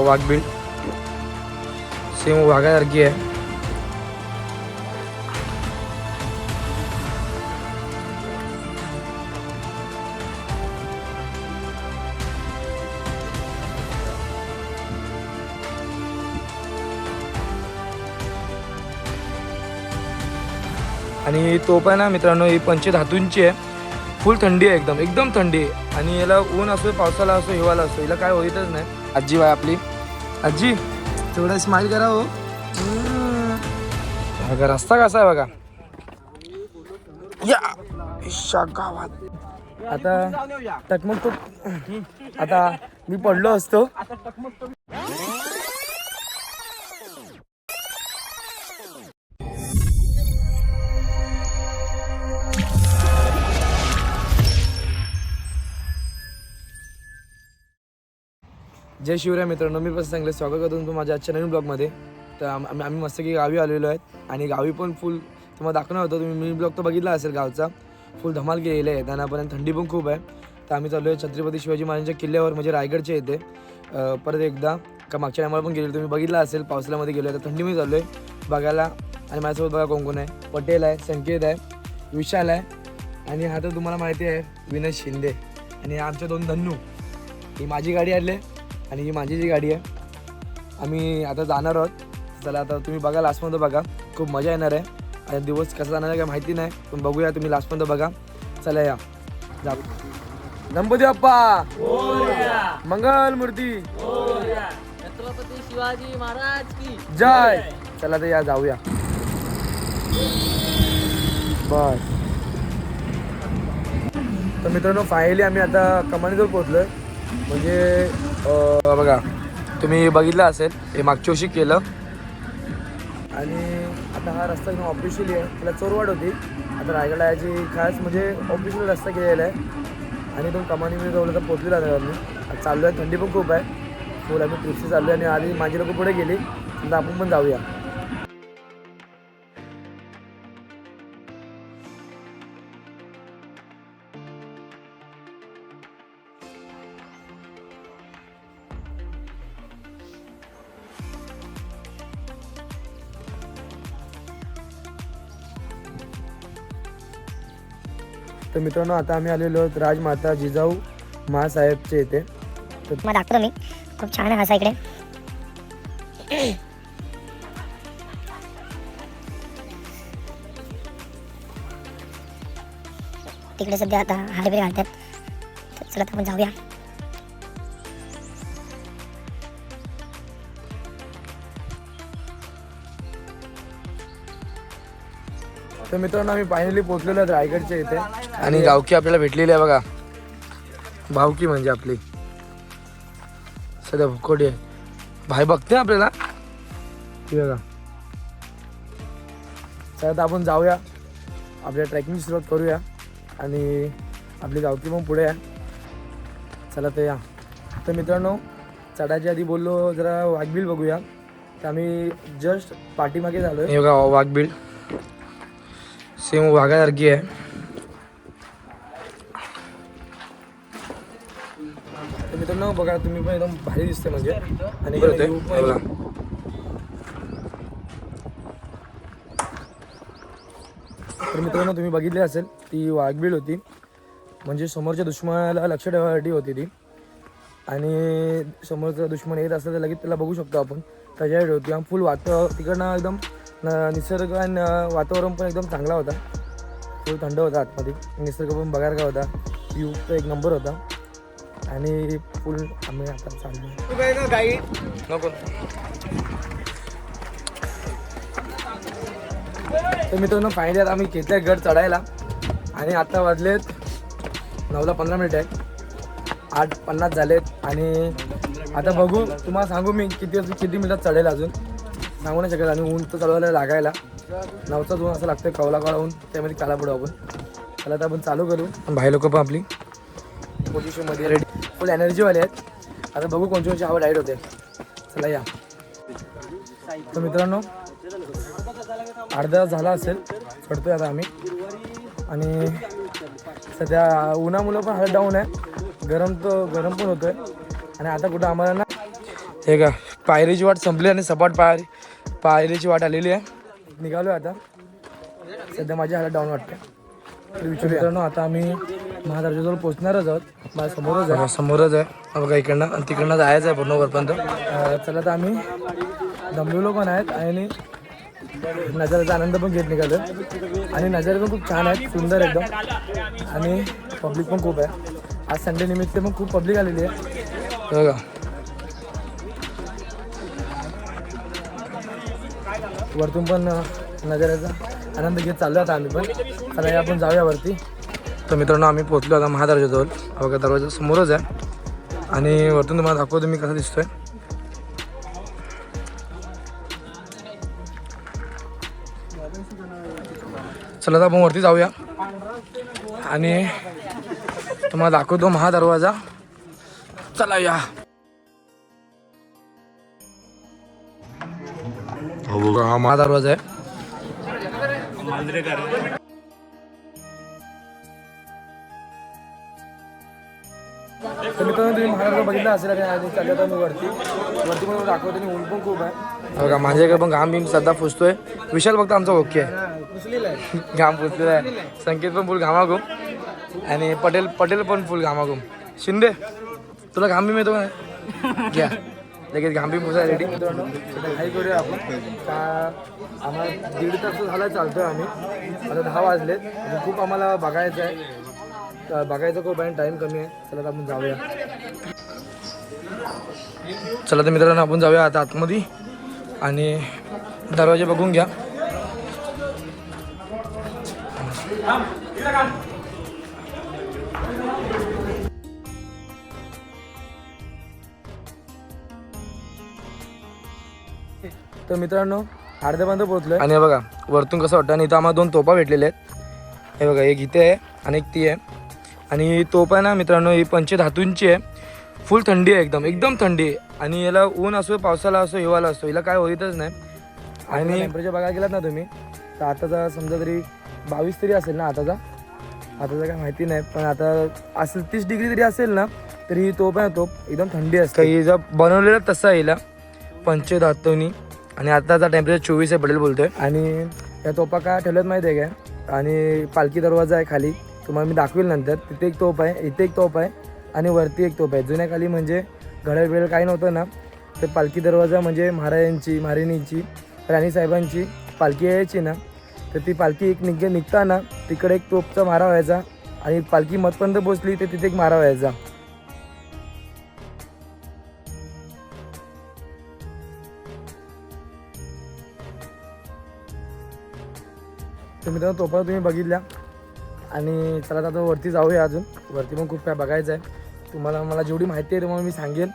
वाघबीळ same वाघासारखी आहे. आणि तोप आहे ना मित्रांनो, ही पंचधातूंची आहे. फुल थंडी आहे, एकदम एकदम थंडी आहे. आणि याला ऊन असो, पावसाला असो, हिवाळा असो, हिला काय होईतच नाही. आजी आहे आपली. आजी थोडं स्माइल करा हो. बघा रस्ता कसा आहे बघा. या गावात आता टकमक तो आता मी पडलो असतो. जय शिवराय मित्रांनो, मी पण चांगले स्वागत करतो तुमचं माझ्या आजच्या नवीन ब्लॉगमध्ये. तर आम्ही मस्त की गावी आलेलो आहेत आणि गावी पण फुल तुम्हाला दाखवणार होतं. तुम्ही मिनी ब्लॉग तर बघितला असेल गावचा. फुल धमाल केलेलं आहे त्यांनापर्यंत. थंडी पण खूप आहे. तर आम्ही चाललो आहे छत्रपती शिवाजी महाराजांच्या किल्ल्यावर, म्हणजे रायगडच्या येते. परत एकदा मागच्या टायमाला पण गेलो, तुम्ही बघितला असेल. पावसाळ्यामध्ये गेलो आहे, तर थंडीमध्ये चाललो आहे बघायला. आणि माझ्यासोबत बघा कोण कोण आहे. पटेल आहे, संकेत आहे, विशाल आहे आणि हा तर तुम्हाला माहिती आहे विनय शिंदे. आणि आमच्या दोन धन्नू. ही माझी गाडी आली आणि ही माझी जी गाडी आहे. आम्ही आता जाणार आहोत. चला आता तुम्ही बघा, लास्टमध्ये बघा, खूप मजा येणार आहे. आणि दिवस कसा जाणार आहे काय माहिती नाही, पण बघूया. तुम्ही लास्टमध्ये बघा. चला या जा. गणपती बाप्पा मंगल मूर्ती, छत्रपती शिवाजी महाराज की जय. चला तर या जाऊया. बस. तर मित्रांनो फायनली आम्ही आता कमानीजवळ पोहोचलोय. म्हणजे बघा तुम्ही बघितलं असेल, हे मागच्या वर्षी केलं. आणि आता हा रस्ता एकदम ऑफिशियली आहे. त्याला चोरवाड होती, आता रायगडला याची खास म्हणजे ऑफिशियल रस्ता केलेला आहे. आणि तो कमानीमध्ये जवळ तर पोचलेला आहे. आम्ही चाललो आहे, थंडी पण खूप आहे. फुल आम्ही ट्रिपशी चाललो आहे. आणि आधी माझी लोक पुढे गेली, तर आपण पण जाऊया. तर मित्रांनो आता आम्ही आलेलो आहोत राजमाता जिजाऊ महासाहेबचे इथे. तर मग दाखवतो मी, खूप छान आहे असा इकडे. तिकडे सध्या आता हाडबे घालतात. तर चला आपण जाऊया. तर मित्रांनो आम्ही फायनली पोहोचलेलो आहेत रायगडच्या इथे. आणि गावकी आपल्याला भेटलेली आहे बघा. भावकी म्हणजे आपली सध्या भुकोडी आहे. भाई बघते आपल्याला ती बघा. चला तर आपण जाऊया, आपल्या ट्रेकिंगची सुरुवात करूया. आणि आपली गावकी पण पुढे आहे. चला तर या. तर मित्रांनो चढायच्या आधी बोललो जरा वाघबीळ बघूया. तर आम्ही जस्ट पाठीमागे झालो आहे. बघा वाघबीळ सेम वाघासारखी आहे. तर मित्रांनो बघा तुम्ही पण एकदम भारी दिसते म्हणजे. आणि बघा तर मित्रांनो तुम्ही बघितले असेल, ती वाघबीळ होती. म्हणजे समोरच्या दुश्मनाला लक्ष ठेवण्यासाठी होती ती. आणि समोरचा दुश्मन येत असला तर लगेच त्याला बघू शकतो आपण, त्याच्यासाठी होती. आणि फुल तिकडनं एकदम निसर्ग आणि वातावरण पण एकदम चांगला होता. फुल थंड होता आतमध्ये. निसर्ग पण बघायला काय होता, व्ह्यू तर एक नंबर होता. आणि फुल आम्ही आता चाललो गाईड नको. तर मित्रांनो फायनली आता आम्ही घेतलाय गड चढायला. आणि आता वाजलेत 9:15 आहे. 8:50 झालेत. आणि आता बघू, तुम्हाला सांगू मी किती मिनिटात चढेल अजून सांगू नाही शकत. आणि ऊन तर चढवायला लागायला 9चा ऊन असं लागतं, कवला ऊन. त्यामध्ये काला पडू आपण. त्याला आता आपण चालू करू. भाई लोक पण आपली पोझिशनमध्ये रेडी, फुल एनर्जीवाले आहेत. आता बघू कोणची आवड राईड होते. चला या. तर मित्रांनो अर्धा झाला असेल चढतोय आता आम्ही. आणि सध्या उन्हामुळं पण हालत डाऊन आहे. गरम पण होतोय. आणि आता कुठं आम्हाला ना हे का पायरीची वाट संपली आणि सपाट पायरीची वाट आलेली आहे. निघालो आता. सध्या माझी हालत डाऊन वाटते. मित्रांनो आता आम्ही महादर्जाजवळ पोहोचणारच आहोत. माझ्या समोरच आहे बघा. इकडनं आणि तिकडनं जायचं आहे पूर्ण वरपर्यंत. चला तर आम्ही दमलेलो पण आहेत आणि नजाऱ्याचा आनंद पण घेत निघालो. आणि नजारे पण खूप छान आहेत, सुंदर एकदम. आणि पब्लिक पण खूप आहे. आज संडे निमित्त पण खूप पब्लिक आलेली आहे बघा. वरतून पण नजाऱ्याचा आनंद घेत चाललो आता आम्ही पण. चला आपण जाऊया वरती. तर मित्रांनो आम्ही पोहोचलो आता महादर्जाजवळ बघा. दरवाजा समोरच आहे आणि वरतून तुम्हाला दाखवतो मी कसा दिसतोय. चला तर आपण वरती जाऊया आणि तुम्हाला दाखवतो महादरवाजा. चला या. बघा हा महादरवाजा आहे. तर मित्रांनो तुम्ही महादरवाजा बघितला असेल आणि चाललो आता मी वरती पण दाखवतो आणि ऊन पण खूप आहे बघा. माझ्याकडे पण घाम बिम सध्या पुसतोय. विशाल फक्त आमचा ओके आहे, घाम पुसलेला आहे. संकेत पण फुल घामाघूम आणि पटेल पण फुल घामाघूम. शिंदे तुला घाम बी मिळतो का? घ्या लगेच घाम बी पुसाय रेडी. मित्रांनो काही करूया आपण. आम्हाला 1.5 तास झाला चालतोय आम्ही. आता 10 वाजलेत. खूप आम्हाला बघायचं आहे. बघायचं खूप आहे, टाईम कमी आहे. चला तर आपण जाऊया. चला तर मित्रांनो आपण जाऊया आता आतमध्ये आणि दरवाजे बघून घ्या. तर मित्रांनो अर्ध्यापर्यंत पोहोचलोय आणि बघा वरतून कसं वाटतं. आणि इथं आम्हाला 2 तोफा भेटलेले आहेत. हे बघा, एक इथे आहे आणि एक ती आहे. आणि ही तोफ आहे ना मित्रांनो, ही पंचधातूंची आहे. फुल थंडी आहे, एकदम थंडी आहे. आणि याला ऊन असो, पावसाला असो, हिवाळा असो, हिला काय होईतच नाही. आणि टेम्परेचर बघायला गेलात ना तुम्ही तर आताचा समजा तरी 22 तरी असेल ना. आताचा काय माहिती नाही, पण आता असेल 30 डिग्री तरी असेल ना. तरी ही तोफ आहे, तोफ एकदम थंडी असते. ही जर बनवलेलं तसं आहे हिला पंचधातूंनी. आणि आताचा टेम्परेचर 24 आहे पडेल बोलतोय. आणि या तोफा काय ठेवल्यात माहिती आहे काय. आणि पालखी दरवाजा आहे खाली, तुम्हाला मी दाखवेल नंतर. तिथे एक तोफ आहे, इथे एक तोफ आहे आणि वरती एक तोफ आहे. जुन्या खाली म्हणजे घड्याळ वेळ काही नव्हतं ना, तर पालखी दरवाजा म्हणजे महाराणीची राणीसाहेबांची पालखी यायची ना, तर ती पालखी एक निघताना तिकडे एक तोफचा मारा व्हायचा. आणि पालखी मधपर्यंत पोचली तर तिथे एक मारा व्हायचा. तर मित्रांनो तोफा तुम्ही बघितल्या. आणि चला आता वरती जाऊया. अजून वरती पण खूप काय बघायचं आहे. मला जेवढी माहिती आहे तुम्हाला मी सांगेन.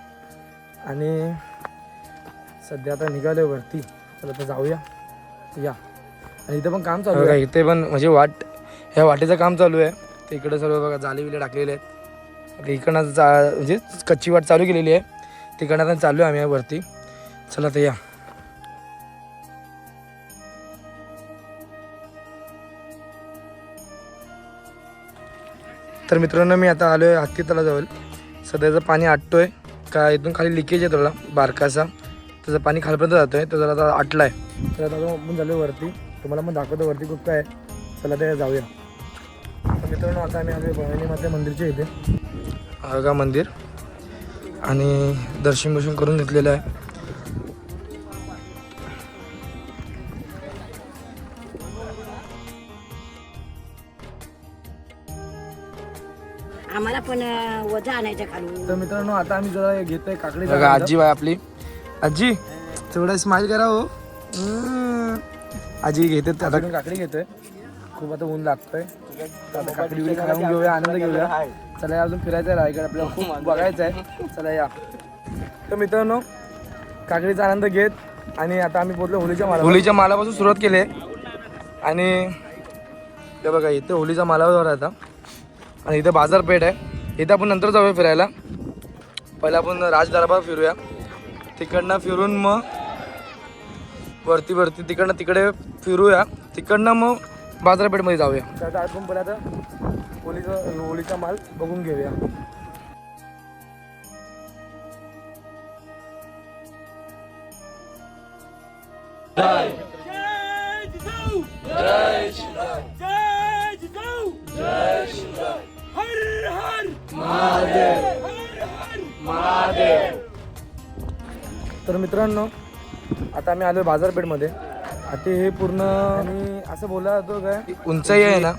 आणि सध्या आता निघालो आहे वरती. चला आता जाऊया या. आणि इथं पण काम चालू आहे. इथे पण म्हणजे ह्या वाटेचं काम चालू आहे. तर इकडं सर्व बघा जाली विले टाकलेले आहेत. आता इकडनं म्हणजे कच्ची वाट चालू केलेली आहे. तिकडनं आता चालू आहे आम्ही वरती. चला तर या. तर मित्रांनो मी आता आलो आहे हत्ती तलाजवळ. सध्याचं पाणी आटतोय का इथून खाली लिकेज आहे थोडा बारकासा, त्याचं पाणी खालपर्यंत जातोय. तर जरा आता आटला आहे. तर आता आपण झालो वरती. तुम्हाला पण दाखवतो वरती खूप काय आहे. चला ते जाऊया. तर मित्रांनो आता आम्ही आलो भवानी माता मंदिरच्या इथे. का मंदिर आणि दर्शन करून घेतलेलं आहे. आम्हाला पण वजा आणायचं खाली. तर मित्रांनो आता आम्ही जरा घेतोय काकडी. बघा आजी बाय आपली. आजी थोडं स्माइल करा हो. आजी घेते आता काकडी घेतोय. खूप आता ऊन लागतोय. आता काकडी वगैरे खाऊन घेऊया, आनंद घेऊया. चला अजून फिरायचं आहे रायगड, आपल्याला खूप बघायचं आहे. चला या. तर मित्रांनो काकडीचा आनंद घेत आणि आता आम्ही पोहोचलो होलीच्या मालापासून सुरुवात केली आहे. आणि ते बघा इथे होलीचा मालावर आता. आणि इथे बाजारपेठ आहे. इथं आपण नंतर जाऊया फिरायला. पहिला आपण राज दरबार फिरूया. तिकडनं फिरून मग वरती तिकडनं तिकडे फिरूया. तिकडनं मग बाजारपेठमध्ये जाऊया. त्याचा आपण पहिला आता होलीचा माल बघून घेऊया. तर मित्रांनो आता आम्ही आलो बाजारपेठमध्ये. आता हे पूर्ण आणि असं बोलला जातो काय उंचाई आहे ना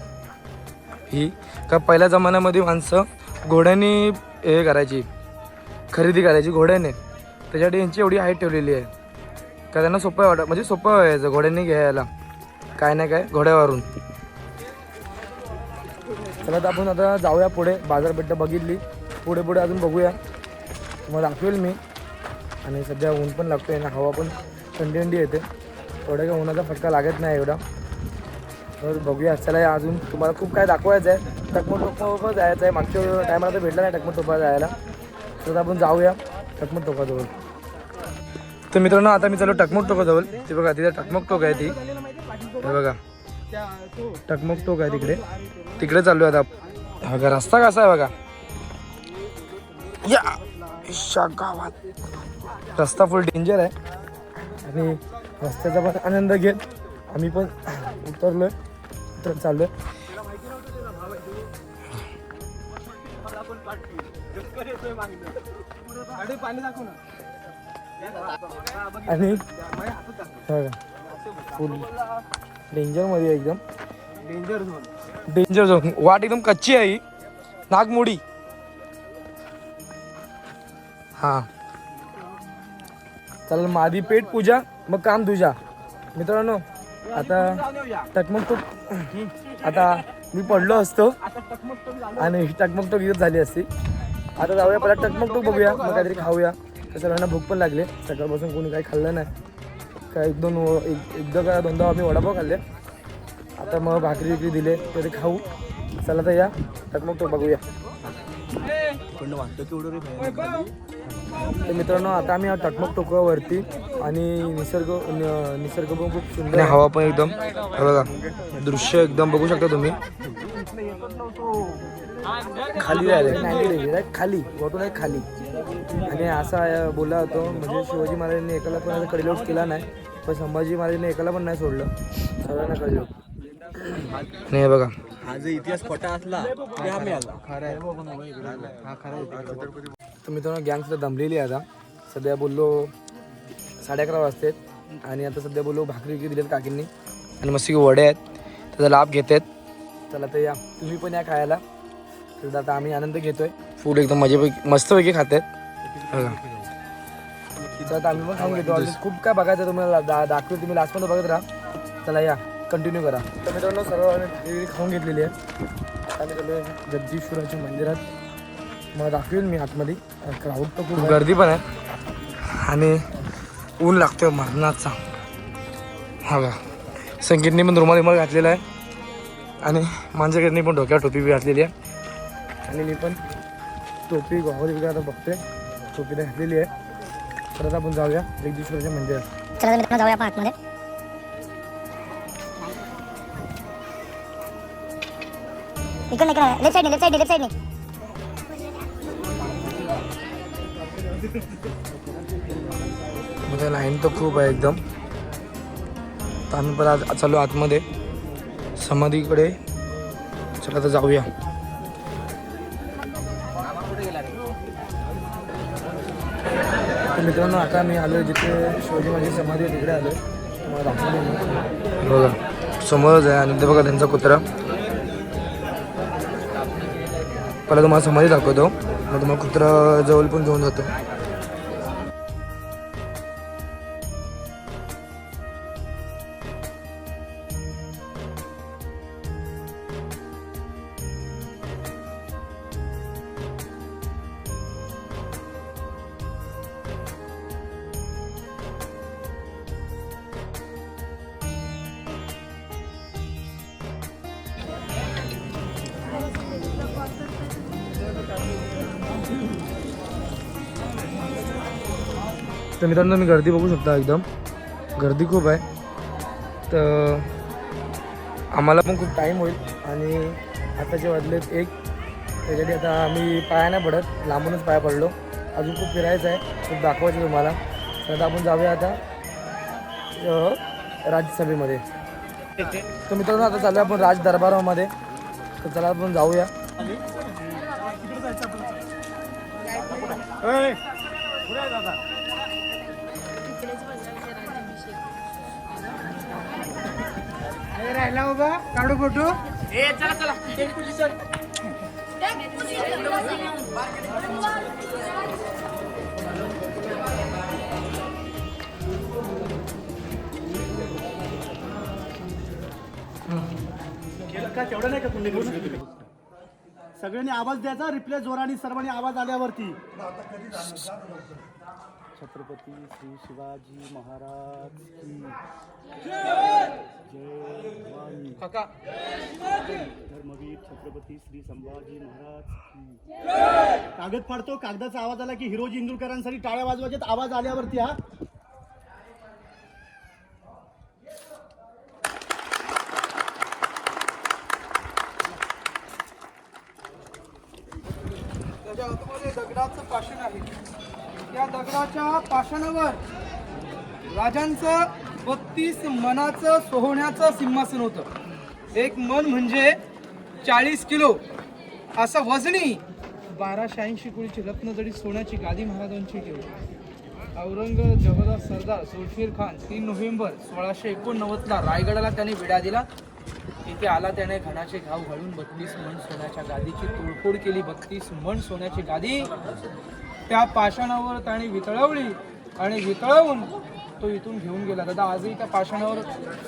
ही का पहिल्या जमान्यामध्ये माणसं घोड्याने हे करायची, खरेदी करायची घोड्याने. त्याच्यासाठी यांची एवढी हाईट ठेवलेली आहे का त्यांना सोपं वाटत, म्हणजे सोपं व्हायचं घोड्यांनी घ्यायला काय नाही काय घोड्यावरून. चला तर आपण आता जाऊया पुढे. बाजारपेठ बघितली, पुढे पुढे अजून बघूया, तुम्हाला दाखवेल मी. आणि सध्या ऊन पण लागतोय ना, हवा पण थंडी थंडी येते, थोडं काय उन्हाचा फटका लागत नाही एवढा. तर बघूया. चला या अजून तुम्हाला खूप काय दाखवायचं आहे. टकमक टोपा जायचं आहे. मागच्या टायमाला तर भेटला नाही टकमक टोपा जायला, तर आपण जाऊया टकमक टोकाजवळ. तर मित्रांनो आता मी चालू टकमक टोकाजवळ. ते बघा तिथे टकमक टोक आहे, ती हे बघा टकमक टोक आहे तिकडे, तिकडे चालू आहे आता. बघा रस्ता कसा आहे बघा, या गावात रस्ता फुल डेंजर आहे. आणि रस्त्याचा पण आनंद घेत आम्ही पण उतरलोय, चाललोय. आणि फुल डेंजर मध्ये एकदम डेंजर झोन. वाट एकदम कच्ची आहे ही, नागमोडी. हा चल माझी पेट पूजा मग काम तुझ्या. मित्रांनो आता टकमक आता मी पडलो असतो आणि टकमक टोक इथं झाली असती. आता जाऊया पहिला टकमक टोक बघूया, मग काहीतरी खाऊया. सगळ्यांना भूक पण लागले, सकाळपासून कोणी काही खाल्लं नाही काय. एकदा का दोनदा आम्ही वडापाव खाल्ले, आता मग भाकरी विक्री दिले तरी खाऊ. चला तर या टकमक टोक बघूया. तर मित्रांनो आता आम्ही टकमक टोकावरती आणि निसर्ग पण खूप सुंदर, हवा पण एकदम बघा, दृश्य एकदम बघू शकता तुम्ही. खाली राहिले खाली वटून आहे खाली. आणि असा बोलला होतो म्हणजे शिवाजी महाराजांनी एकाला पण कडेलोट केला नाही, पण संभाजी महाराजांनी एकाला पण नाही सोडलं, सगळ्यांना कडेलोट. नाही बघा हा जो इतिहास खोटा असला तरी आम्ही आला खरं. तर मित्रांनो गँग सुद्धा दमलेली आहे आता. सध्या बोललो 11:30 वाजते आणि आता सध्या बोललो भाकरी विक्री दिल्यात काकींनी आणि मस्त वडे आहेत, त्याचा लाभ घेत आहेत. चला तर या तुम्ही पण या खायला. तर आता आम्ही आनंद घेतोय, फूड एकदम मजेपैकी मस्तपैकी खात आहेत बघा. चला आम्ही पण खाऊन घेतो. खूप काय बघायचं तुम्हाला दाखवेल, तुम्ही लास्टमध्ये बघत राहा. चला या कंटिन्यू करा. तर मित्रांनो सर्व आम्ही खाऊन घेतलेली आहे. आम्ही चालू जगदीश्वराच्या मंदिरात, मग दाखवेल मी आतमध्ये. क्राऊड तर खूप गर्दी पण आहे आणि ऊन लागतोय मरणाचा. हा बघा संगीतने पण रुमाल घातलेला आहे आणि माझ्याकडनी पण डोक्यावर टोपी बी घातलेली आहे. आणि मी पण टोपी गॉगल वगैरे आता बघतोय, टोपी घातलेली आहे. परत आपण जाऊया जगदीश्वराच्या मंदिरात. चला मित्रांनो जाऊया आपण आतमध्ये. इकडे लेफ्ट साईडने म्हणजे लाईन तर खूप आहे एकदम. तर आम्ही परत चालू आतमध्ये समाधीकडे. चला तर जाऊया. तर मित्रांनो आता मी आलो जिथे शिवाजी महाराज समाधी आहे तिकडे आलो. तुम्हाला दाखवतो बघा समोरच आहे. आणि ते बघा त्यांचा कुत्रा. पहिला तुम्हाला समाधी दाखवतो, मग तुम्हाला कुत्रा जवळ पण घेऊन जातो. तर मित्रांनो मी गर्दी बघू शकता, एकदम गर्दी खूप आहे. तर आम्हाला पण खूप टाईम होईल आणि आताचे वाजलेत 1. त्याच्यासाठी आता आम्ही पाया नाही पडत, लांबूनच पाया पडलो. अजून खूप फिरायचं आहे, खूप दाखवायचं तुम्हाला. तर आता आपण जाऊया आता राज्यसभेमध्ये. तर मित्रांनो आता चालू आपण राज दरबारामध्ये, तर चला आपण जाऊया. राहिला बाबा काढू फोटो. तेवढं नाही का तुम्ही सगळ्यांनी आवाज द्यायचा, रिप्ले जोराने सर्वांनी आवाज आल्यावरती. छत्रपती श्री शिवाजी महाराज की जय. भवानी धर्मवीर छत्रपती श्री संभाजी महाराज की. कागद फाडतो, कागदाचा आवाज आला की हिरोजी इंदुरकरांसाठी टाळ्या वाजवायच्यात, आवाज आल्यावरती. हा त्याच्या आतमध्ये दगडाचं पाषाण आहे. त्या दगडाच्या पाषाणावर राजांचं 32 मनाचं सोहण्याचं सिंहासन होतं. एक मन म्हणजे 40 किलो असं वजनी 1280 कोटीची रत्नजडित सोन्याची गादी महाराजांची ठेवली. औरंगजेबाचा सरदार जुल्फिर खान 3 नोव्हेंबर 1689ला रायगडाला त्याने विडा दिला. तिथे आला त्याने घणाचे घाव घालून 32 मन सोन्याच्या गादीची तोडफोड केली. 32 मन सोन्याची गादी त्या पाषाणावर त्याने वितळवली आणि वितळवून तो इथून घेऊन गेला. दादा आजही त्या पाषाणावर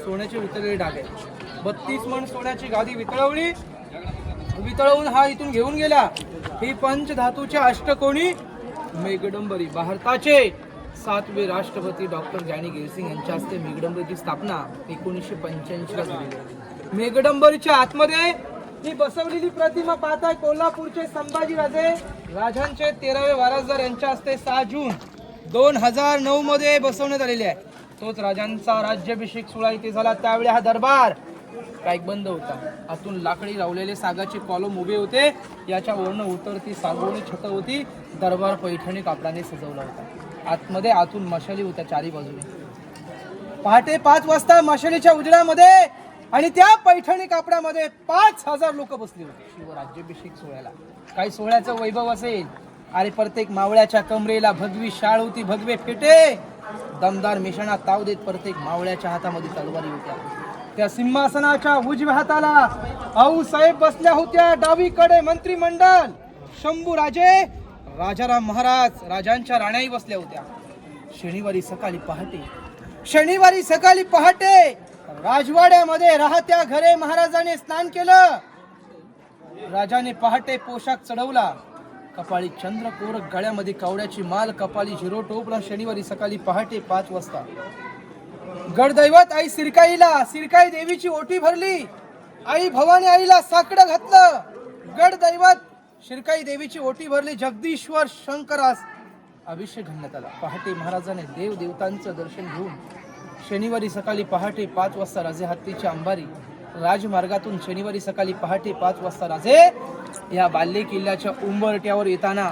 सोन्याचे वितळलेले डाग आहेत. 32 मन सोन्याची गादी वितळवून हा इथून घेऊन गेला. ही पंचधातूच्या अष्टकोनी मेघडंबरी भारताचे 7वे राष्ट्रपती डॉक्टर ज्ञानी गेलसिंग यांच्या हस्ते मेघडंबरीची स्थापना 1985 ला झाली. मेघडंबरीच्या आतमध्ये ही बसवलेली प्रतिमा पाहताय कोल्हापूरचे संभाजी राजांचे 13वे वारसदार यांच्या हस्ते 6 जून 2009 मध्ये बसवण्यात आलेली आहे. तोच राजांचा राज्याभिषेक सोहळा इथे झाला. त्यावेळी हा दरबार पॅक बंद होता. आतून लाकडी लावलेले सागाचे कॉलम उभे होते. याच्या वरनं उतरती सागवणी छत होती. दरबार पैठणी कापडाने सजवला होता. आतून मशाली होत्या चारी बाजूने. पहाटे 5 वाजता मशालीच्या उजेडामध्ये आणि त्या पैठणी कापडामध्ये 5000 लोक बसले होते शिव राज्याभिषेक सोहळ्याला. काही सोहळ्याचं वैभव असेल. अरे प्रत्येक मावळ्याच्या कमरेला भगवी शाळ होती, भगवे फेटे, दमदार मिशणा ताव देत प्रत्येक मावळ्याच्या हातामध्ये तलवारी होत्या. त्या सिंहासनाच्या उजव्या हाताला आऊसाहेब बसल्या होत्या. डावीकडे मंत्रिमंडळ, शंभूराजे, राजाराम महाराज, राजांच्या राण्याही बसल्या होत्या. शनिवारी सकाळी पहाटे राजवाड्यामध्ये राहत्या घरे महाराजांनी स्नान केलं. राजाने पहाटे पोशाख चढवला. कपाळी चंद्रकोर, गळ्यामध्ये कावड्याची माल, कपाळी झिरो टोपला. शनिवारी सकाळी पहाटे 5 वाजता गडदैवत आई सिरकाई देवीची ओटी भरली. आई भवानी आईला साकडं घातलं. गडदैवत शिरकाई देवीची ओटी भरली. जगदीश्वर शंकरास अभिषेक घालण्यात आला. पहाटे महाराजांनी देव देवतांचं दर्शन घेऊन शनिवारी सकाळी पहाटे 5 वाजता राजे हत्तीची अंबारी राजमार्गातून शनिवारी सकाळी पहाटे 5 वाजता राजे या बाल्ले किल्ल्याच्या उंबरट्यावर येताना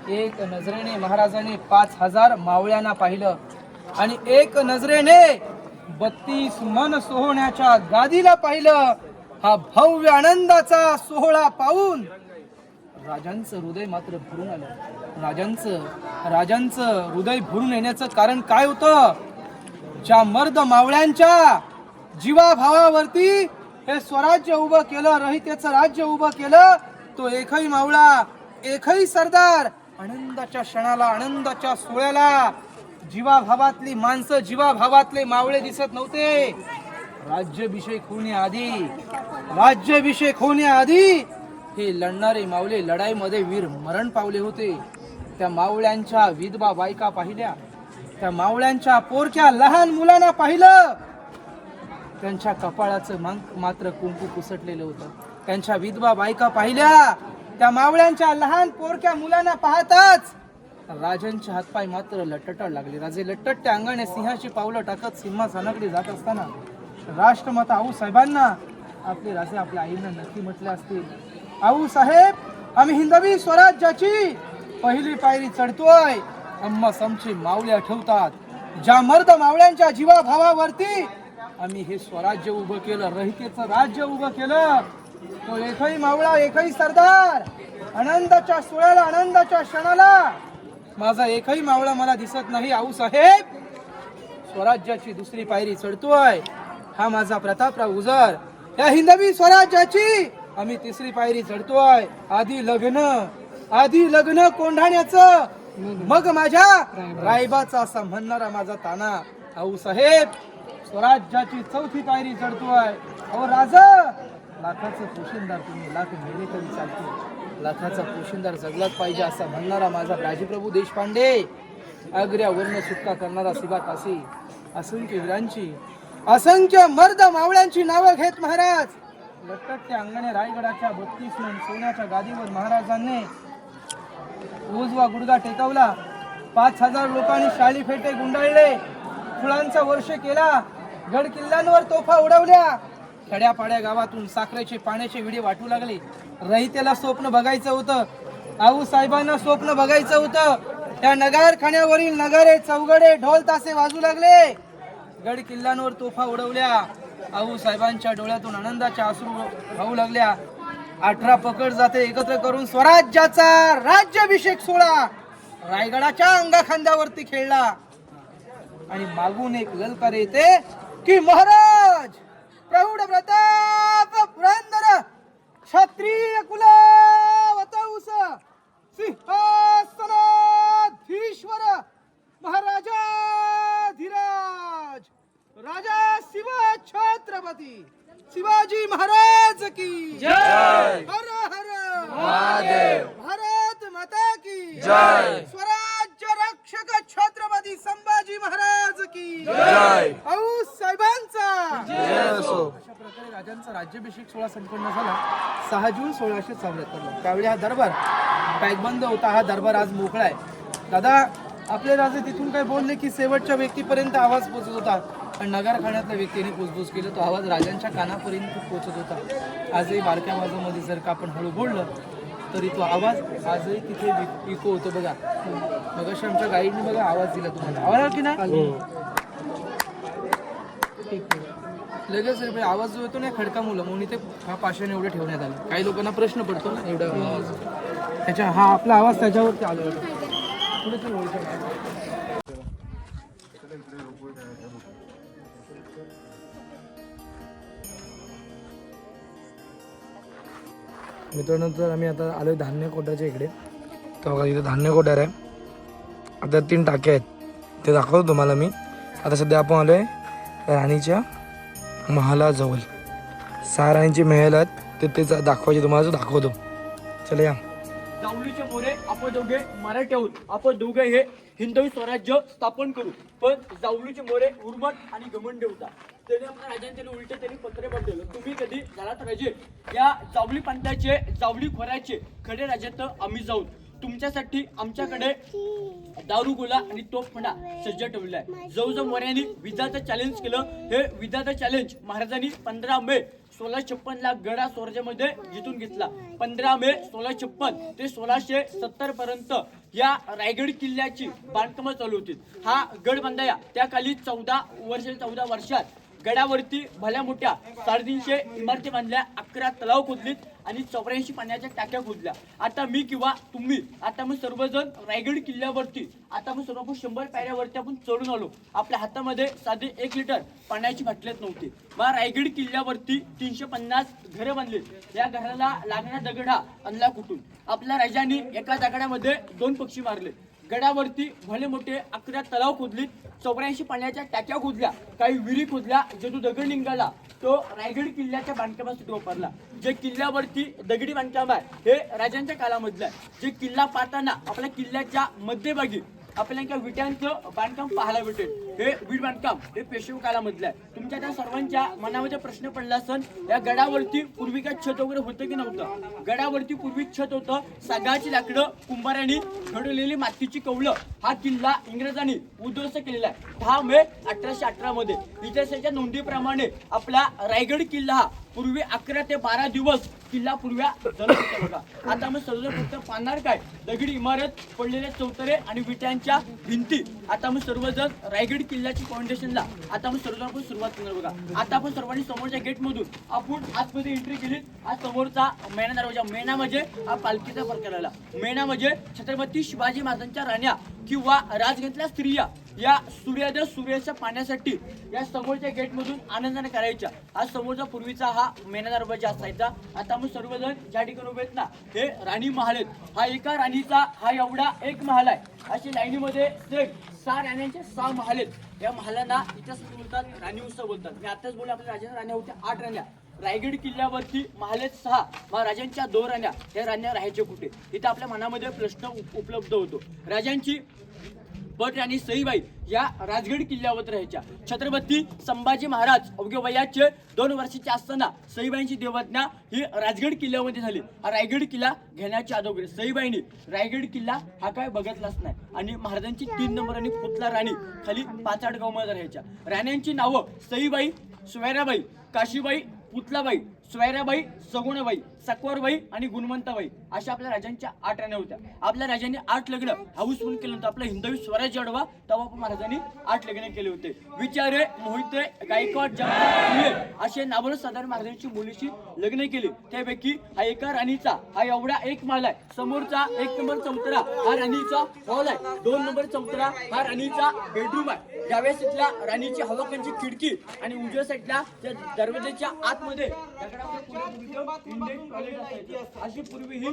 एक नजरेने महाराजांनी 5000 मावळ्यांना पाहिलं आणि एक नजरेने 32 मन सोहण्याच्या गादीला पाहिलं. हा भव्य आनंदाचा सोहळा पाहून राजांचं हृदय मात्र भरून आलं. राजांचं हृदय भरून येण्याचं कारण काय होतं? ज्या मर्द मावळ्यांच्या जीवाभावावरती हे स्वराज्य उभं केलं, रहितेचं राज्य उभं केलं, तो एकही मावळा, एकही सरदार आनंदाच्या क्षणाला, आनंदाच्या सोहळ्याला जीवाभावातली माणसं, जीवाभावातले मावळे दिसत नव्हते. राज्याभिषेक होण्याआधी हे लढणारे मावळे लढाईमध्ये वीर मरण पावले होते. त्या मावळ्यांच्या विधवा बायका पाहिल्या. त्या मावळ्यांच्या पोरक्या लहान मुलांना पाहिलं. त्यांच्या कपाळाचं मात्र कुंकू पुसटलेलं होतं. त्यांच्या विधवा बायका पाहिल्या. त्या मावळ्यांच्या लहान पोरक्या मुलांना पाहताच राजांचे हातपाय मात्र लटटाळ लागले. राजे लटटत्या अंगाने सिंहाची पावलं टाकत सिंहासनाकडे जात असताना राष्ट्रमाता आऊसाहेबांना आपले राजे आपल्या आईंना नक्की म्हटले असतील, आऊसाहेब, आम्ही हिंदवी स्वराज्याची पहिली पायरी चढतोय. आम्हा आमची मावळे आठवतात. ज्या मर्द मावळ्यांच्या जीवाभावावरती आम्ही हे स्वराज्य उभं केलं, रहितेचं राज्य उभं केलं. तो एकही मावळा, एकही सरदार, आनंदाच्या सोहळ्याला, आनंदाच्या क्षणाला माझा एकही मावळा मला दिसत नाही. आऊसाहेब, स्वराज्याची दुसरी पायरी चढतोय हा माझा प्रतापराव गुजर. या हिंदवी स्वराज्याची आम्ही तिसरी पायरी चढतोय. आधी लग्न कोंढाण्याचं, मग माझ्या रायबाचा असा म्हणणारा माझा ताना. आऊसाहेब, स्वराज्याची चौथी पायरी चढतोय. अहो राजा, लाखाचं पोशिंदार तुम्ही, लाख मेले तरी चालतील, लाखाचा पोशिंदार जगलाच पाहिजे असा म्हणणारा माझा राजीप्रभू देशपांडे. आग्र्यावरनं सुटका करणारा सिबा कासी. असंख्य वीरांची, असंख्य मर्द मावळ्यांची नावं घेत महाराज लटकत्या अंगणे रायगडाच्या 32 मन सोन्याच्या गादीवर महाराजांनी उजवा गुडगा टेकवला. 5000 लोकांनी शाली फेटे गुंडाळले, फुलांचा वर्ष केला, गड किल्ल्यांवर तोफा उडवल्या. खेड्यापाड्या गावातून साखरेचे पाण्याचे विडे वाटू लागले. रहितेला स्वप्न बघायचं होतं, आऊसाहेबांना स्वप्न बघायचं होतं. त्या नगारखान्यावरील नगारे, चौघडे, ढोल तासे वाजू लागले. गड किल्ल्यांवर तोफा उडवल्या. आऊसाहेबांच्या डोळ्यातून आनंदाच्या अश्रू वाहू लागल्या. 18 पकड जाते एकत्र करून स्वराज्याचा राज्याभिषेक सोहळा रायगडाच्या अंगाखांद्यावरती खेळला. आणि मागून एक ललकार येते की महाराज, प्रौढ प्रताप पुरंदर क्षत्रिय कुलावतंस सिंहासनाधीश्वर महाराजाधिराज राजा शिव छत्रपती शिवाजी महाराज की जय. हर हर महादेव. भारत माता की जय. स्वराज्य रक्षक छत्रपती संभाजी महाराज की जय. आऊसाहेबांचा जय असो. अशा प्रकारे राजांचा राज्याभिषेक सोहळा संपन्न झाला 6 जून 1674. त्यावेळी हा दरबार पॅकबंद होता. हा दरबार आज मोकळा आहे. दादा, आपले राजे तिथून काय बोलले की शेवटच्या व्यक्तीपर्यंत आवाज पोहोचत होता, आणि नगारखान्यातल्या व्यक्तीने कुजबूज केलं. तो आवाज राजांच्या कानापर्यंत पोहोचत होता. आजही बारक्या आवाजामध्ये जर का आपण हळू बोललं तरी तो आवाज आजही तिथे इको होतो. बघा, मग अशा आमच्या गाईडने बघा आवाज दिला तुम्हाला. आवाज की नाही लगेच आवाज जो येतो ना खडका मुलं म्हणून इथे हा पाषाण एवढं ठेवण्यात आलं. काही लोकांना प्रश्न पडतो ना एवढा आवाज त्याच्या, हा आपला आवाज त्याच्यावरती आला होता. पुढे चल ओळख. मित्रांनो, तर आम्ही आता आलो आहे धान्य कोठाच्या इकडे. तर बघा इथे धान्य कोठार आहे. आता 3 टाक्या आहेत, ते दाखवतो तुम्हाला मी. आता सध्या आपण आलो आहे राणीच्या महालाजवळ. 6 राणीचे महल आहेत, ते दाखवायचे तुम्हाला, दाखवतो. चला या. जावळीचे मोरे आपण दोघे मराठी आहोत. आपण दोघे हे हिंदवी स्वराज्य स्थापन करू. पण जावळीचे मोरे उर्मट आणि घमंड होता. त्याने आपल्या राजांनी उलट त्यांनी पत्र पाठवलं, तुम्ही कधी झालात राजे, या जावळी पंथाचे, जावळी खोऱ्याचे खडे राजे तर आम्ही जाऊन तुमच्यासाठी आमच्याकडे दारू गोला आणि तोफखोंडा सज्ज ठेवलाय. जवळजवळ मोऱ्यांनी विजाचं चॅलेंज केलं. हे विजाचं चॅलेंज महाराजांनी 15 मे 1656 ला गडा स्वराज्यामध्ये जिथून घेतला. 15 मे 1656 ते 1670 पर्यंत या रायगड किल्ल्याची बांधकामं चालू होती. हा गड बांधाया त्या काली 14 वर्षात गडावरती भल्या मोठ्या 350 इमारती बांधल्या, 11 तलाव खोदलीत आणि 84 पाण्याच्या टाक्या खोदल्या. आता मी किंवा तुम्ही, आता मी सर्वजण रायगड किल्ल्यावरती, आता मी सर्व 100 पायऱ्यावरती आपण चढून आलो. आपल्या हातामध्ये साधे 1 लिटर पाण्याची बाटलीच नव्हती. मग रायगड किल्ल्यावरती 350 घरं बांधली. या घराला लागणारा दगड हा आणला कुठून? आपल्या राजांनी एका दगडामध्ये 2 पक्षी मारले. गडावरती भले मोठे 11 तलाव खोदलीत, 84 पाण्याच्या टाक्या खोदल्या, काही विहिरी खोदल्या. जो तो दगड निघाला तो रायगड किल्ल्याच्या बांधकामासाठी वापरला. जे किल्ल्यावरती दगडी बांधकाम आहे हे राजांच्या काळामधलं आहे. जे किल्ला पाहताना आपल्या किल्ल्याच्या मध्यभागी आपल्याला एका विटांचं बांधकाम पाहायला भेटेल. हे वीट बांधकाम हे पेशवे काळामधलं आहे. तुमच्या त्या सर्वांच्या मनामध्ये प्रश्न पडला असन, या गडावरती पूर्वी काय छत वगैरे होतं की नव्हतं? गडावरती पूर्वी छत होतं. सागाची लाकडं, कुंभारांनी घडवलेली मातीची कौलं हा किल्ला इंग्रजांनी उद्ध्वस्त केलेला आहे 10 मे 1818 मध्ये. इतिहासाच्या नोंदीप्रमाणे आपला रायगड किल्ला हा पूर्वी 11 ते 12 दिवस किल्ला पूर्व्या जलत होता बघा. आता मग सर्वजण फक्त पाहणार काय, दगडी इमारत, पडलेले चौतरे आणि विटांच्या भिंती. आता मग सर्वजण रायगड किल्ल्याची फाउंडेशनला आता मग सर्वजण आपण सुरुवात करणार बघा. आता आपण सर्वांनी समोरच्या गेट मधून आपण आतमध्ये एंट्री केली. आज समोरचा मेणा दरवाजा, मेणा म्हणजे हा पालखीचा प्रकार आला. मेणा म्हणजे छत्रपती शिवाजी महाराजांच्या राण्या किंवा राजघराण्यातल्या स्त्रिया या सूर्योदय सूर्याच्या पाण्यासाठी या समोरच्या गेट मधून आनंदाने करायच्या. आज समोरचा पूर्वीचा हा मेणा दरवाजा असायचा. आता मग सर्वजण ज्या ठिकाणी उभे आहेत ना, हे राणी महाल आहेत. हा एका राणीचा हा एवढा एक महाल आहे. अशी लाईनीमध्ये 6 राण्यांचे 6 महाल आहेत. या महालांना इतिहास बोलतात, राणी उत्सव बोलतात. मी आताच बोलले आपल्या राजाच्या राण्या होत्या 8 राण्या. रायगड किल्ल्यावरती महाले 6, राजांच्या 2 राण्या. या राण्या राहायचे कुठे, इथं आपल्या मनामध्ये प्रश्न उपलब्ध होतो. राजांची पट राणी सईबाई या राजगड किल्ल्यावर राहायच्या. छत्रपती संभाजी महाराज अवघ्या वयाचे 2 वर्षाचे असताना सईबाईंची देवज्ञा ही राजगड किल्ल्यामध्ये झाली. हा रायगड किल्ला घेण्याच्या अगोदर सईबाईंनी रायगड किल्ला हा काय बघितलाच नाही. आणि महाराजांची 3 नंबर आणि पुतला राणी खाली 5 गावामध्ये राहायच्या. राण्यांची नावं सईबाई, सोयराबाई, काशीबाई, पुतलाबाई, सोयराबाई, सगुणाबाई, सकवारबाई आणि गुणवंताबाई अशा आपल्या राजांच्या 8 राण्या होत्या. आपल्या राजांनी 8 लग्न हाऊसफुल केलं होतं. आपलं हिंदवी स्वराज्य अडवा तेव्हा महाराजांनी 8 लग्न केले होते. विचारे, मोहिते, गायकवाड, जगताप असे नावानं साधारण महाराजांची मुलीशी लग्न केली. त्यापैकी हा एका राणीचा हा एवढा एक माल आहे. समोरचा 1 नंबर चौतरा हा राणीचा हॉल आहे. 2 नंबर चौतरा हा राणीचा बेडरूम आहे. डाव्या साईडला राणीची हवाखांची खिडकी आणि उजव्या साईडला त्या दरवाजाच्या आतमध्ये अशी पूर्वी ही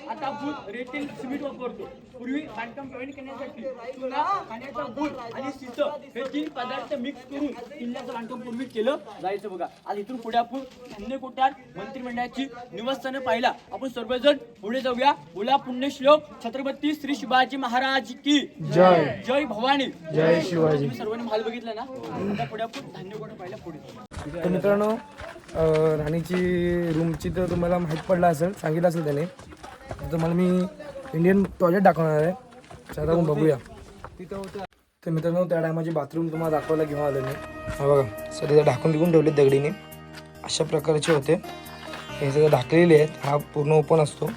आता आपण रेतील सिमेंट वापरतो. पूर्वी बांधकाम जॉईन करण्यासाठी चुना, पाण्याचा गुळ आणि शिस हे 3 पदार्थ मिक्स करून किल्ल्याचं बांधकाम पूर्वी केलं जायचं बघा. आज इथून पुढे आपण धान्य कोठार मंत्रिमंडळाची निवासस्थानं पाहिला. आपण सर्वजण पुढे जाऊया. बोला पुण्यश्लोक छत्रपती श्री शिवाजी महाराज की जय. जय भवानी, जय शिवाजी. तुम्ही सर्वांनी महाल बघितला ना, आता पुढे आपण धान्य कोठार पाहिला. पुढे तर मित्रांनो, राणीची रूमची तर तुम्हाला माहीत पडलं असेल, सांगितलं असेल त्याने. तुम्हाला मी इंडियन टॉयलेट दाखवणार आहे. आता आपण बघूया. तर मित्रांनो, त्या टायमाची बाथरूम तुम्हाला दाखवायला घेऊन आलो मी. हा बघा, सध्या ढाकून बिकून ठेवले दगडीने अशा प्रकारचे होते. हे सगळं ढाकलेले आहेत. हा पूर्ण ओपन असतो.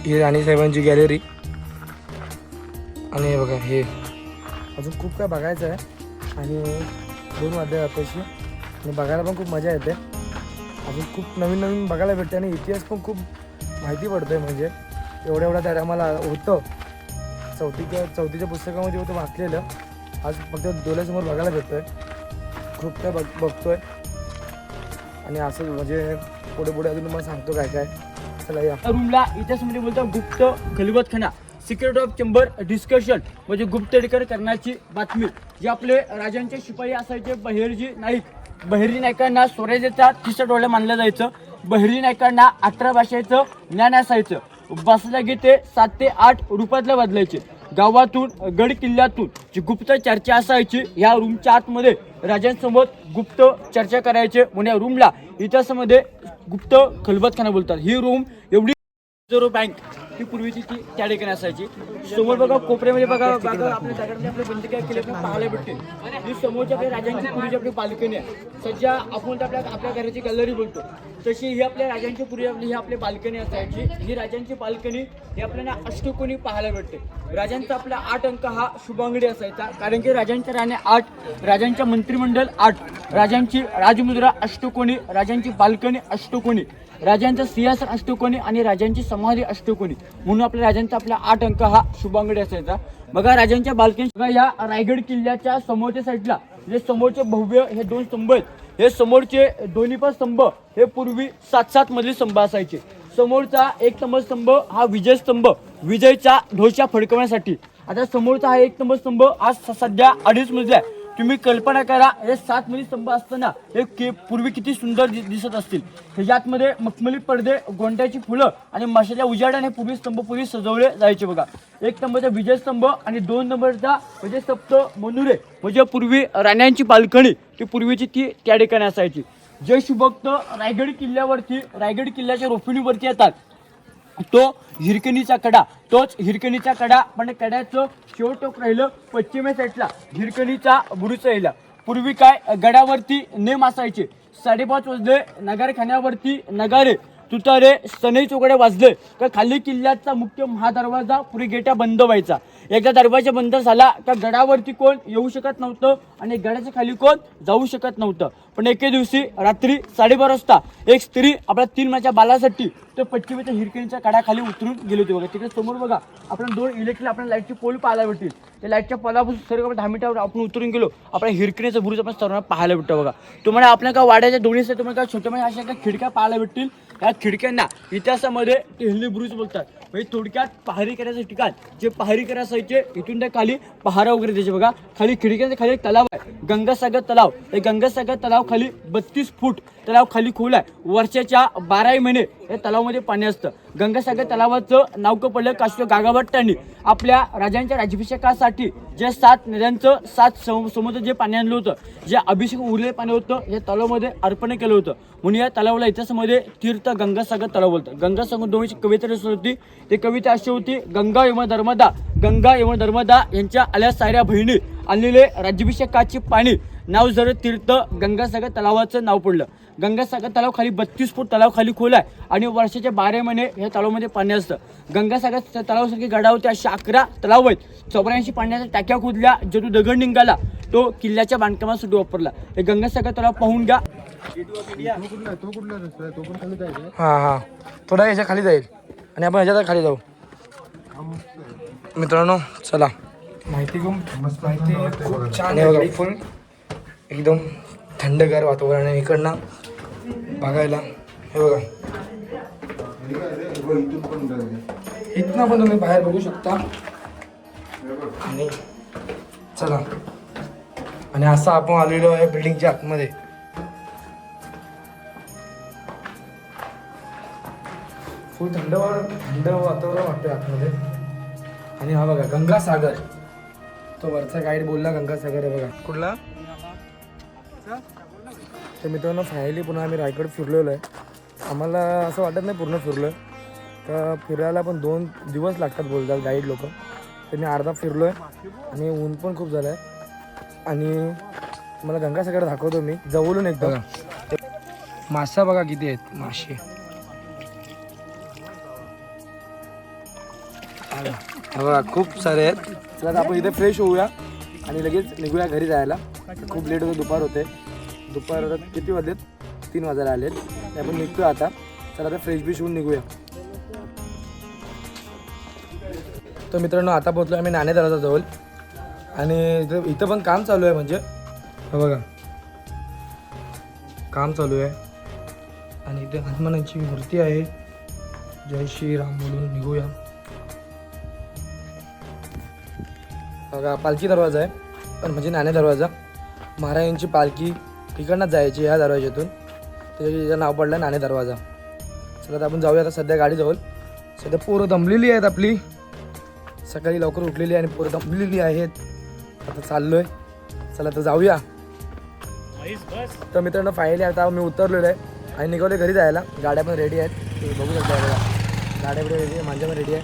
ही राणी साहेबांची गॅलरी. आणि हे बघा, हे अजून खूप काय बघायचं आहे. आणि 2 वाजले आताशी आणि बघायला पण खूप मजा येते. अजून खूप नवीन नवीन बघायला भेटते आणि इतिहास पण खूप माहिती पडतोय. म्हणजे एवढ्या त्या टायमाला होतं, चौथीच्या पुस्तकामध्ये होतं वाचलेलं. आज फक्त डोळ्यासमोर बघायला भेटतोय. खूप काय बघतोय. आणि असं म्हणजे पुढे पुढे अजून तुम्हाला सांगतो काय काय. चला या रूमला इतिहासमध्ये बोलतो गुप्त खलबतखाना, सिक्रेट ऑफ चेंबर डिस्कशन म्हणजे गुप्तडीकर करण्याची बातमी. जे आपले राजांचे शिपाई असायचे बहिर्जी नाईक. बहिर्जी नाईकांना स्वराज्याचा 3 डोळा मानलं जायचं. बहिर्जी नाईकांना 18 भाषेचं ज्ञान असायचं. बसजागी ते 7 ते 8 रुपयातलं बदलायचे. गावातून गड किल्ल्यातून जी गुप्त चर्चा असायची ह्या रूमच्या आतमध्ये राजांसमोर गुप्त चर्चा करायचे. म्हणून या रूमला इतिहासामध्ये गुप्त खलबतखाना बोलतात. ही रूम एवढी रिझर्व्ह बँक ही पूर्वीची ती त्या ठिकाणी असायची. समोर बघा कोपऱ्यामध्ये बघा आपल्या दगडाने आपले बंद काय केले पाहायला भेटते. ही समोरच्या आपल्या राजांची पूर्वीची आपली बाल्कनी आहे. सध्या आपण आपल्या घराची गॅलरी बोलतो, तशी ही आपल्या राजांची पूर्वी आपली ही आपली बाल्कनी असायची. ही राजांची बाल्कनी ही आपल्याला अष्टकोनी पाहायला भेटते. राजांचा आपला 8 अंक हा शुभांगडी असायचा. कारण की राजांच्या राण्या 8, राजांच्या मंत्रिमंडळ 8, राजांची राजमुद्रा अष्टकोनी, राजांची बाल्कनी अष्टकोनी, राजांचं सिंहासन अष्टकोनी आणि राजांची समाधी अष्टकोनी. म्हणून आपल्या राजांचा आपला 8 अंक हा शुभांगडी असायचा. बघा राजांच्या बाल्कनी बघा. या रायगड किल्ल्याच्या समोरच्या साईडला जे समोरचे भव्य हे 2 स्तंभ आहेत. हे समोरचे दोन्ही पण स्तंभ हे पूर्वी 7-7 मधले स्तंभ असायचे. समोरचा 1 नंबर स्तंभ हा विजय स्तंभ, विजयचा ध्वजा फडकवण्यासाठी. आता समोरचा हा 1 नंबर स्तंभ आज सध्या 2.5 मजला आहे. तुम्ही कल्पना करा हे 7 मजली स्तंभ असताना हे पूर्वी किती सुंदर दिसत असतील. ह्याच्यातमध्ये मखमली पडदे, गोंड्याची फुलं आणि मशाल्या उजाडाने पूर्वी स्तंभ पूर्वी सजवले जायचे बघा. 1 नंबरचा विजय स्तंभ आणि 2 नंबरचा म्हणजे सप्त मनुरे म्हणजे पूर्वी राण्यांची बाल्कनी ती पूर्वीची ती त्या ठिकाणी असायची. जे शिवभक्त रायगड किल्ल्यावरती रायगड किल्ल्याच्या रोफिणीवरती येतात तो हिरकणीचा कडा, तोच हिरकणीचा कडा, पण कड्याचं शेवटोक राहिलं पश्चिमे साईडला हिरकणीचा बुरुज राहिला. पूर्वी काय गडावरती नेम असायचे. 5:30 वाजले नगारखान्यावरती नगारे तुतारे सनई चौकडे वाजले का खाली किल्ल्याचा मुख्य महादरवाजा पुरी गेटा बंद व्हायचा. एकदा दरवाजा बंद झाला का गडावरती कोण येऊ शकत नव्हतं आणि गडाच्या खाली कोण जाऊ शकत नव्हतं. पण एके दिवशी रात्री 12:30 वाजता एक स्त्री आपल्या 3 महिन्याच्या बालासाठी तर पश्चिमेच्या हिरकणीच्या कडाखाली उतरून गेली होती बघा. तिकडे समोर बघा आपण 2 इलेक्ट्रिक आपल्या लाईटचे पोल पाहायला भेटतील. त्या लाईटच्या पोलापासून सर्व 10 मिनिटावर आपण उतरून गेलो आपल्या हिरकणीचं बुरुज आपण सर्वांना पाहायला भेटतं बघा. तुम्हाला आपल्या का वाड्याच्या दोन्ही साईड तुम्हाला छोट्या मोठ्या अशा काही खिडक्या पाहायला भेटतील. या खिडक्यांना इतिहासामध्ये टेहळणी बुरुज बोलतात. म्हणजे थोडक्यात पहारी करायचं ठिकाण जे पहारी करायचे इथून त्या खाली पहारा वगैरे द्यायचे बघा. खाली खिडक्यांच्या खाली एक तलाव आहे गंगासागर तलाव. हे गंगासागर तलाव खाली 32 फूट तलाव खाली खोल आहे. वर्षाच्या 12 महिने या तलावामध्ये पाणी असतं. गंगासागर तलावाचं नाव का पडलं काश्मीर गागाभट्टांनी आपल्या राजांच्या राज्याभिषेकासाठी जे 7 नद्यांचं 7 समुद्र जे पाणी आणलं होतं जे अभिषेक उरलेलं पाणी होतं या तलावामध्ये अर्पण केलं होतं. म्हणून या तलावाला इतिहासामध्ये तीर्थ गंगासागर तलाव बोलतात. गंगासागर दोन्हीची कविता रचली होती. ती कविता अशी होती गंगा एवं नर्मदा यांच्या आल्या साऱ्या बहिणी आणलेले राज्याभिषेकाची पाणी नाव जर तीर्थ गंगासागर तलावाचं नाव पडलं. गंगासागर तलाव खाली 32 फूट तलाव खाली खोल आहे आणि वर्षाचे 12 महिने या तलावामध्ये पाणी असतं. गंगासागर तलावासारखी गडावरती अशा 11 तलाव आहेत. 84 पाण्याच्या टाक्या खोदल्या. जो तो दगड निघाला तो किल्ल्याच्या बांधकामासाठी वापरला. हे गंगासागर तलाव पाहून घ्या. हां थोडा याच्या खाली जाईल आणि आपण ह्याच्या खाली जाऊ. मित्रांनो चला माहिती खूप छान आहे बघा. फुल एकदम थंडगार वातावरण आहे इकडनं बघायला. हे बघा इथनं पण तुम्ही बाहेर बघू शकता. आणि चला आणि असं आपण आलेलो आहे बिल्डिंगच्या आतमध्ये. फुल थंड वातावरण वाटतं आतमध्ये. आणि हा बघा गंगासागर तो वरचा गाईड बोलला गंगासागर आहे बघा. कुठला तर मित्रांनो फायनली पुन्हा आम्ही रायगड फिरलेलो आहे. आम्हाला असं वाटत नाही पूर्ण फिरलो आहे तर फिरायला पण 2 दिवस लागतात बोलतात गाईड लोक. तर मी अर्धा फिरलो आहे आणि ऊन पण खूप झालं आहे. आणि मला गंगासागर दाखवतो मी जवळून एकदम. मासा बघा किती आहेत मासे. बघा खूप सारे आहेत. चला आपण इथे फ्रेश होऊया आणि लगेच निघूया घरी जायला. खूप लेट होतं दुपार होते. दुपार किती वाजलेत 3 वाजायला आलेत. आपण निघतोय आता. चला आता फ्रेश बीश होऊन निघूया. तर मित्रांनो आता पोहोचलो आम्ही नाणे दरवाजाजवळ आणि इथं पण काम चालू आहे. म्हणजे बघा काम चालू आहे आणि इथे हनुमानाची मूर्ती आहे. जय श्रीराम बोलून निघूया. बघा पालखी दरवाजा आहे पण म्हणजे नाणे दरवाजा. महाराजांची पालखी इकडनंच जायची ह्या दरवाज्यातून. त्याचं नाव पडलं नाणे दरवाजा. चला तर आपण जाऊया आता सध्या गाडीजवळ. सध्या पोरं दमलेली आहेत आपली. सकाळी लवकर उठलेली आणि पोरं दमलेली आहेत. आता चाललो आहे. चला तर जाऊया. तर मित्रांनो फायनली आता मी उतरलेलो आहे आणि निघाले घरी जायला. गाड्या पण रेडी आहेत. तुम्ही बघू शकता बघा गाड्या पण रेडी आहे. माझ्या पण रेडी आहे.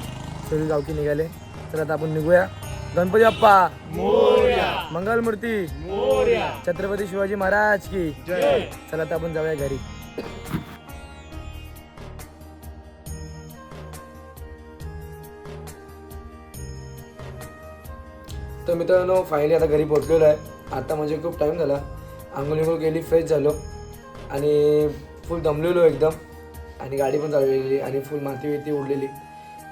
सगळी गावकी निघाले. चला आता आपण निघूया. गणपती बाप्पा मोरया. मंगलमूर्ती मोरया. छत्रपती शिवाजी महाराज की जय. चला तर आपण जाऊया घरी. तर मित्रांनो फायनली आता घरी पोहोचलेलो आहे. आता म्हणजे खूप टाईम झाला. आंघोळ गेली फ्रेश झालो आणि फुल दमलेलो एकदम. आणि गाडी पण चालवली गेली आणि फुल माती उडलेली.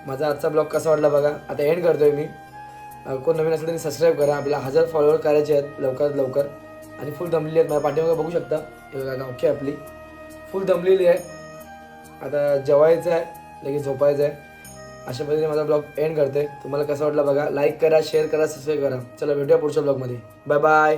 माझा आजचा ब्लॉग कसा वाटला बघा. आता एंड करतोय मी. कोण नवीन असेल त्यांनी सबस्क्राईब करा. आपल्याला 1000 फॉलोअर करायचे आहेत लवकरात लवकर. आणि फुल दमलेली आहेत. माझ्या पाठीमागे बघू शकता हे बघा गावकी आपली फुल दमलेली आहे. आता जेवायचं आहे लगेच झोपायचं आहे. अशा पद्धतीने माझा ब्लॉग एंड करते. तुम्हाला कसा वाटला बघा. लाईक करा, शेअर करा, सबस्क्राईब करा. चला भेटूया पुढच्या ब्लॉगमध्ये. Bye bye.